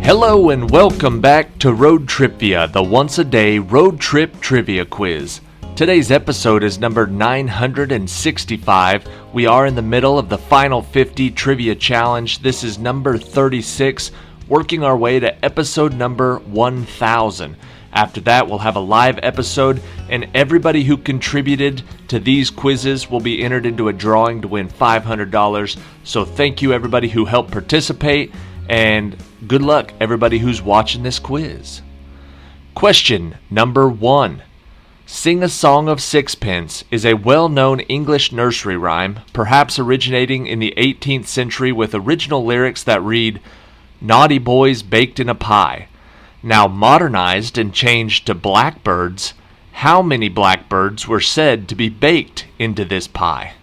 Hello and welcome back to Road TRIpVIA, the once-a-day road trip trivia quiz. Today's episode is number 965. We are in the middle of the Final 50 Trivia Challenge. This is number 36, working our way to episode number 1000. After that, we'll have a live episode, and everybody who contributed to these quizzes will be entered into a drawing to win $500. So thank you everybody who helped participate, and good luck everybody who's watching this quiz. Question number 1. Sing a Song of Sixpence is a well-known English nursery rhyme, perhaps originating in the 18th century with original lyrics that read, "Naughty boys baked in a pie." Now modernized and changed to blackbirds, how many blackbirds were said to be baked into this pie?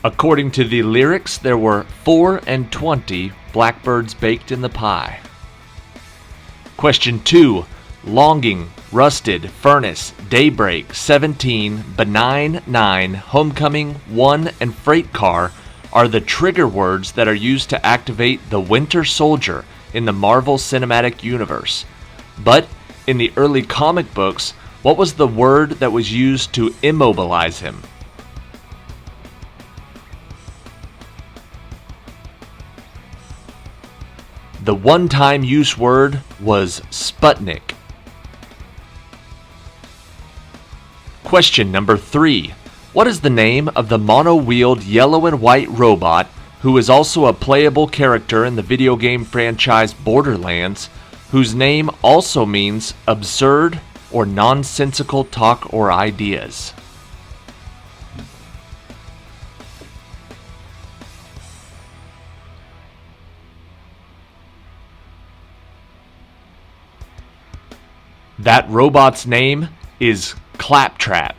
According to the lyrics, there were 24 blackbirds baked in the pie. Question 2. Longing, rusted, furnace, daybreak, 17, benign, 9, homecoming, 1, and freight car are the trigger words that are used to activate the Winter Soldier in the Marvel Cinematic Universe. But in the early comic books, what was the word that was used to immobilize him? The one-time use word was Sputnik. Question number 3. What is the name of the mono-wheeled yellow and white robot who is also a playable character in the video game franchise Borderlands, whose name also means absurd or nonsensical talk or ideas? That robot's name is Claptrap.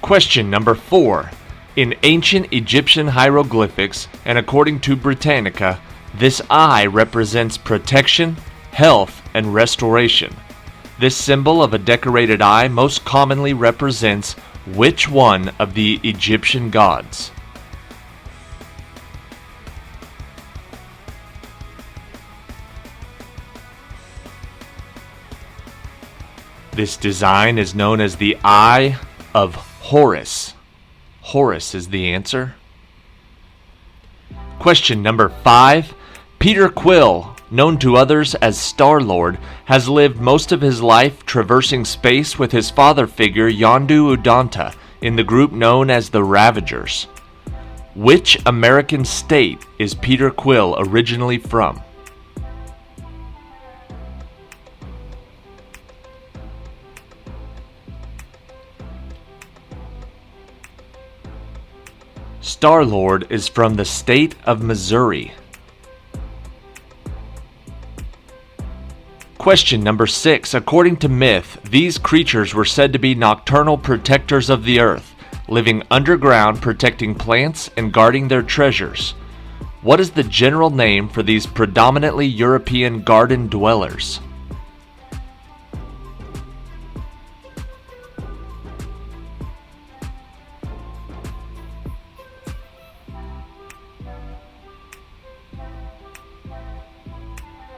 Question number 4. In ancient Egyptian hieroglyphics, and according to Britannica, this eye represents protection, health, and restoration. This symbol of a decorated eye most commonly represents which one of the Egyptian gods? This design is known as the Eye of Horus. Horus is the answer. Question number 5. Peter Quill, known to others as Star-Lord, has lived most of his life traversing space with his father figure Yondu Udonta in the group known as the Ravagers. Which American state is Peter Quill originally from? Star-Lord is from the state of Missouri. Question number 6. According to myth, these creatures were said to be nocturnal protectors of the earth, living underground protecting plants and guarding their treasures. What is the general name for these predominantly European garden dwellers?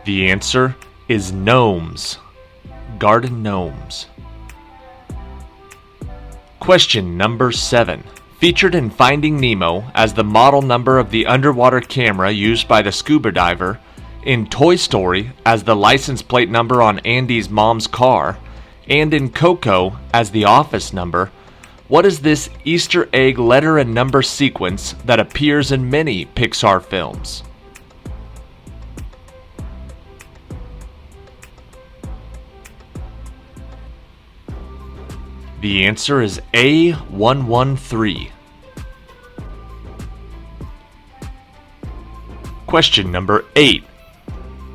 The answer is gnomes. Garden gnomes. Question number 7. Featured in Finding Nemo as the model number of the underwater camera used by the scuba diver, in Toy Story as the license plate number on Andy's mom's car, and in Coco as the office number, what is this Easter egg letter and number sequence that appears in many Pixar films? The answer is A113. Question number 8.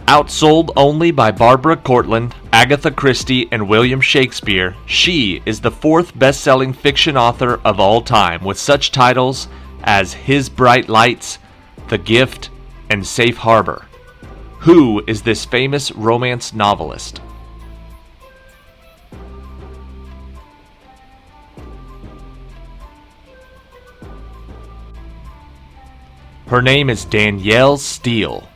Outsold only by Barbara Cortland, Agatha Christie, and William Shakespeare, she is the 4th best-selling fiction author of all time, with such titles as His Bright Lights, The Gift, and Safe Harbor. Who is this famous romance novelist? Her name is Danielle Steele.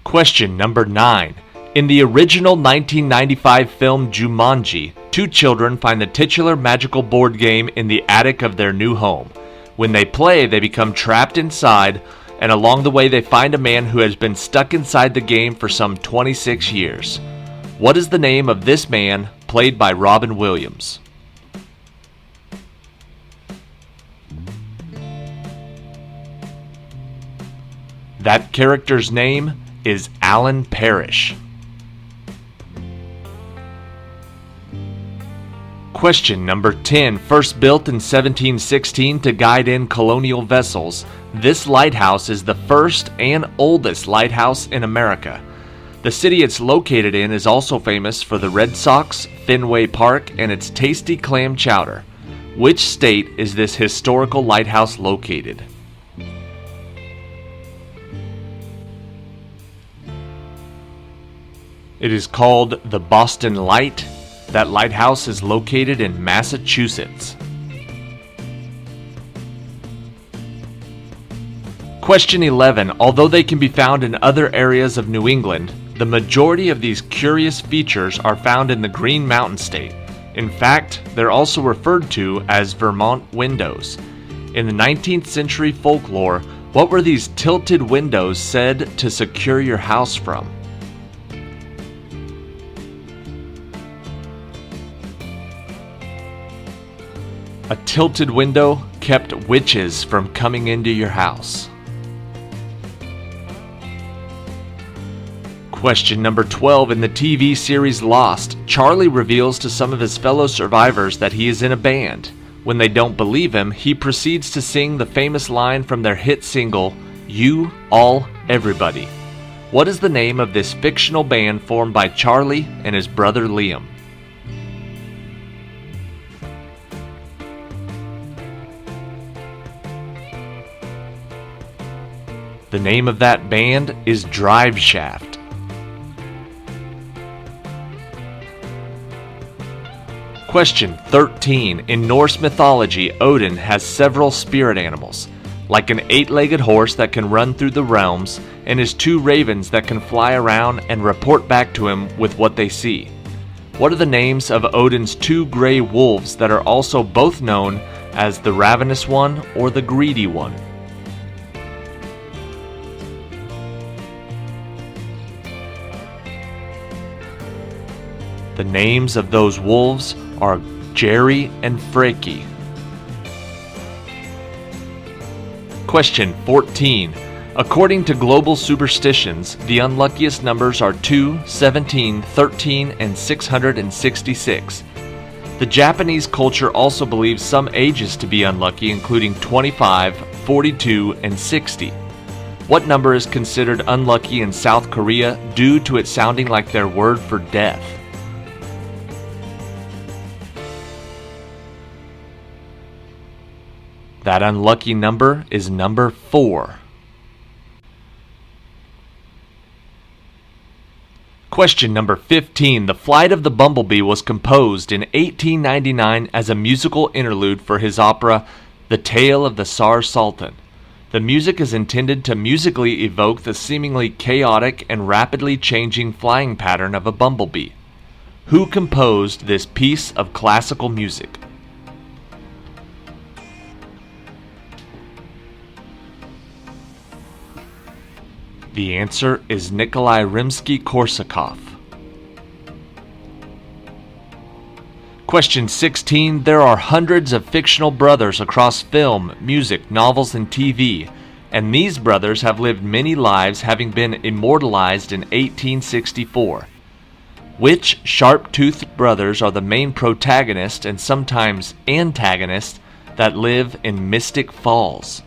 Question number 9. In the original 1995 film Jumanji, two children find the titular magical board game in the attic of their new home. When they play, they become trapped inside, and along the way they find a man who has been stuck inside the game for some 26 years. What is the name of this man, played by Robin Williams? That character's name is Alan Parrish. Question number 10. First built in 1716 to guide in colonial vessels, this lighthouse is the first and oldest lighthouse in America. The city it's located in is also famous for the Red Sox, Fenway Park, and its tasty clam chowder. Which state is this historical lighthouse located? It is called the Boston Light. That lighthouse is located in Massachusetts. Question 11. Although they can be found in other areas of New England, the majority of these curious features are found in the Green Mountain State. In fact, they're also referred to as Vermont windows. In the 19th century folklore, what were these tilted windows said to secure your house from? A tilted window kept witches from coming into your house. Question number 12. In the TV series Lost, Charlie reveals to some of his fellow survivors that he is in a band. When they don't believe him, he proceeds to sing the famous line from their hit single, You, All, Everybody. What is the name of this fictional band formed by Charlie and his brother Liam? The name of that band is Drive Shaft. Question 13. In Norse mythology, Odin has several spirit animals, like an 8-legged horse that can run through the realms, and his 2 ravens that can fly around and report back to him with what they see. What are the names of Odin's 2 gray wolves that are also both known as the Ravenous One or the Greedy One? The names of those wolves are Jerry and Freki. Question 14. According to global superstitions, the unluckiest numbers are 2, 17, 13, and 666. The Japanese culture also believes some ages to be unlucky, including 25, 42, and 60. What number is considered unlucky in South Korea due to it sounding like their word for death? That unlucky number is number 4. Question number 15. The Flight of the Bumblebee was composed in 1899 as a musical interlude for his opera, The Tale of the Tsar Sultan. The music is intended to musically evoke the seemingly chaotic and rapidly changing flying pattern of a bumblebee. Who composed this piece of classical music? The answer is Nikolai Rimsky-Korsakov. Question 16. There are hundreds of fictional brothers across film, music, novels, and TV, and these brothers have lived many lives, having been immortalized in 1864. Which sharp-toothed brothers are the main protagonist and sometimes antagonist that live in Mystic Falls?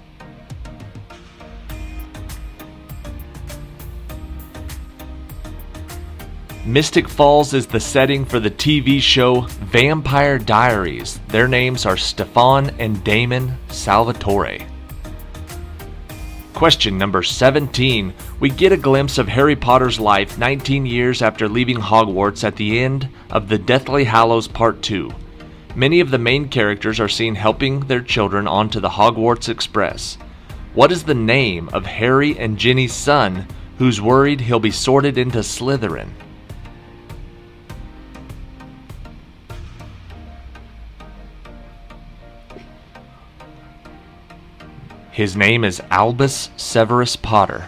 Mystic Falls is the setting for the TV show Vampire Diaries. Their names are Stefan and Damon Salvatore. Question number 17. We get a glimpse of Harry Potter's life 19 years after leaving Hogwarts at the end of the Deathly Hallows Part 2. Many of the main characters are seen helping their children onto the Hogwarts Express. What is the name of Harry and Ginny's son who's worried he'll be sorted into Slytherin? His name is Albus Severus Potter.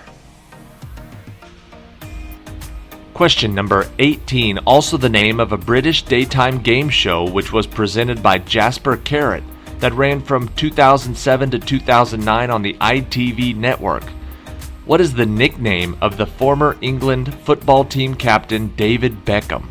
Question number 18, also the name of a British daytime game show which was presented by Jasper Carrot that ran from 2007 to 2009 on the ITV network. What is the nickname of the former England football team captain David Beckham?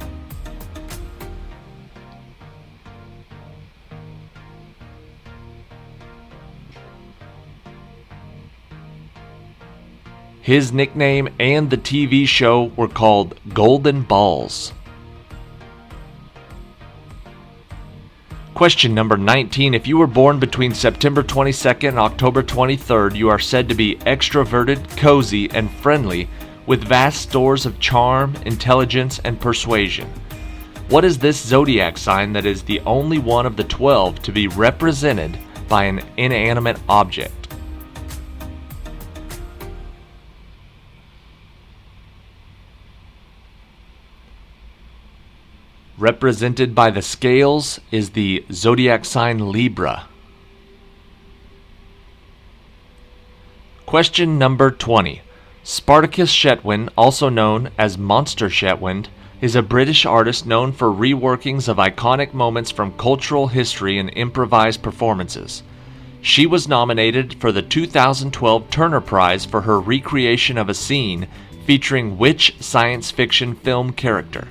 His nickname and the TV show were called Golden Balls. Question number 19. If you were born between September 22nd and October 23rd, you are said to be extroverted, cozy, and friendly, with vast stores of charm, intelligence, and persuasion. What is this zodiac sign that is the only one of the 12 to be represented by an inanimate object? Represented by the scales is the zodiac sign Libra. Question number 20. Spartacus Chetwynd, also known as Monster Chetwynd, is a British artist known for reworkings of iconic moments from cultural history and improvised performances. She was nominated for the 2012 Turner Prize for her recreation of a scene featuring which science fiction film character?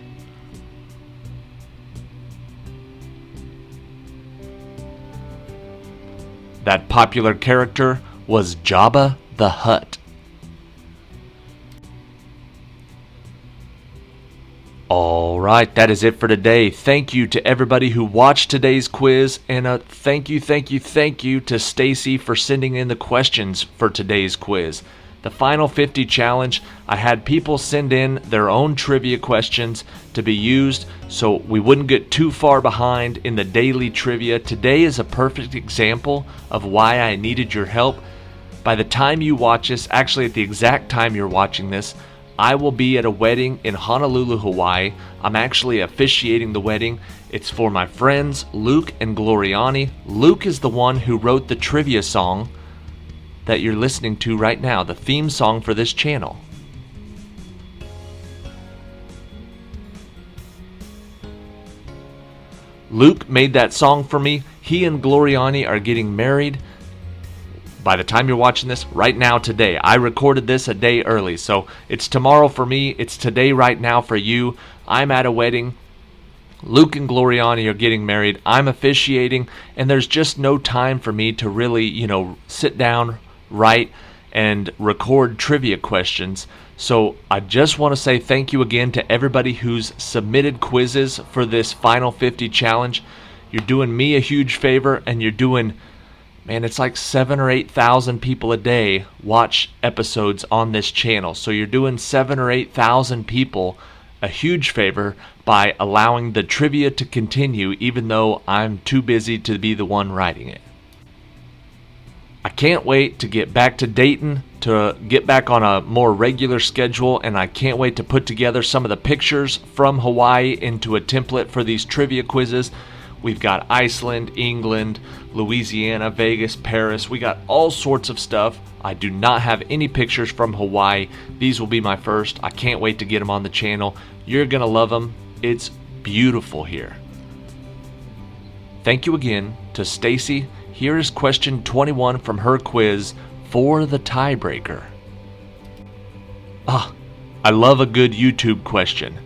That popular character was Jabba the Hutt. Alright, that is it for today. Thank you to everybody who watched today's quiz, and thank you to Stacey for sending in the questions for today's quiz. The Final 50 Challenge, I had people send in their own trivia questions to be used so we wouldn't get too far behind in the daily trivia. Today is a perfect example of why I needed your help. By the time you watch this, actually at the exact time you're watching this, I will be at a wedding in Honolulu, Hawaii. I'm actually officiating the wedding. It's for my friends Luke and Gloriani. Luke is the one who wrote the trivia song that you're listening to right now, the theme song for this channel. Luke made that song for me. He and Gloriani are getting married. By the time you're watching this, right now today, I recorded this a day early, so it's tomorrow for me, it's today right now for you. I'm at a wedding. Luke and Gloriani are getting married. I'm officiating, and there's just no time for me to really, sit down, write, and record trivia questions. So I just want to say thank you again to everybody who's submitted quizzes for this Final 50 Challenge. You're doing me a huge favor, and you're doing, it's like 7,000 or 8,000 people a day watch episodes on this channel. So you're doing 7,000 or 8,000 people a huge favor by allowing the trivia to continue even though I'm too busy to be the one writing it. I can't wait to get back to Dayton, to get back on a more regular schedule, and I can't wait to put together some of the pictures from Hawaii into a template for these trivia quizzes. We've got Iceland, England, Louisiana, Vegas, Paris. We got all sorts of stuff. I do not have any pictures from Hawaii. These will be my first. I can't wait to get them on the channel. You're going to love them. It's beautiful here. Thank you again to Stacey. Here is question 21 from her quiz for the tiebreaker. I love a good YouTube question.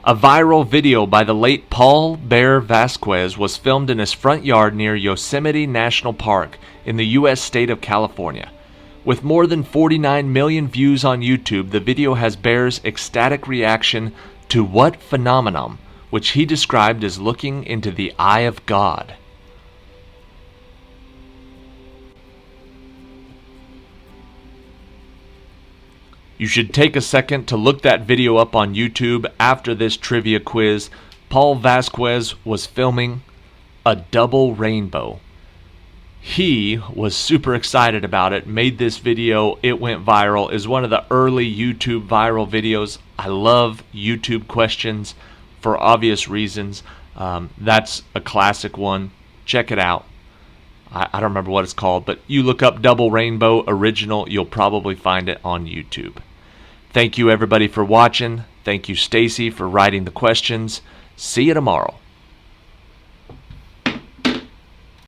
A viral video by the late Paul Bear Vasquez was filmed in his front yard near Yosemite National Park in the U.S. state of California. With more than 49 million views on YouTube, the video has Bear's ecstatic reaction to what phenomenon, which he described as looking into the eye of God? You should take a second to look that video up on YouTube after this trivia quiz. Paul Vasquez was filming a double rainbow. He was super excited about it, made this video, it went viral. Is one of the early YouTube viral videos. I love YouTube questions for obvious reasons. That's a classic one. Check it out. I don't remember what it's called, but you look up Double Rainbow Original, you'll probably find it on YouTube. Thank you everybody for watching. Thank you Stacey for writing the questions. See you tomorrow.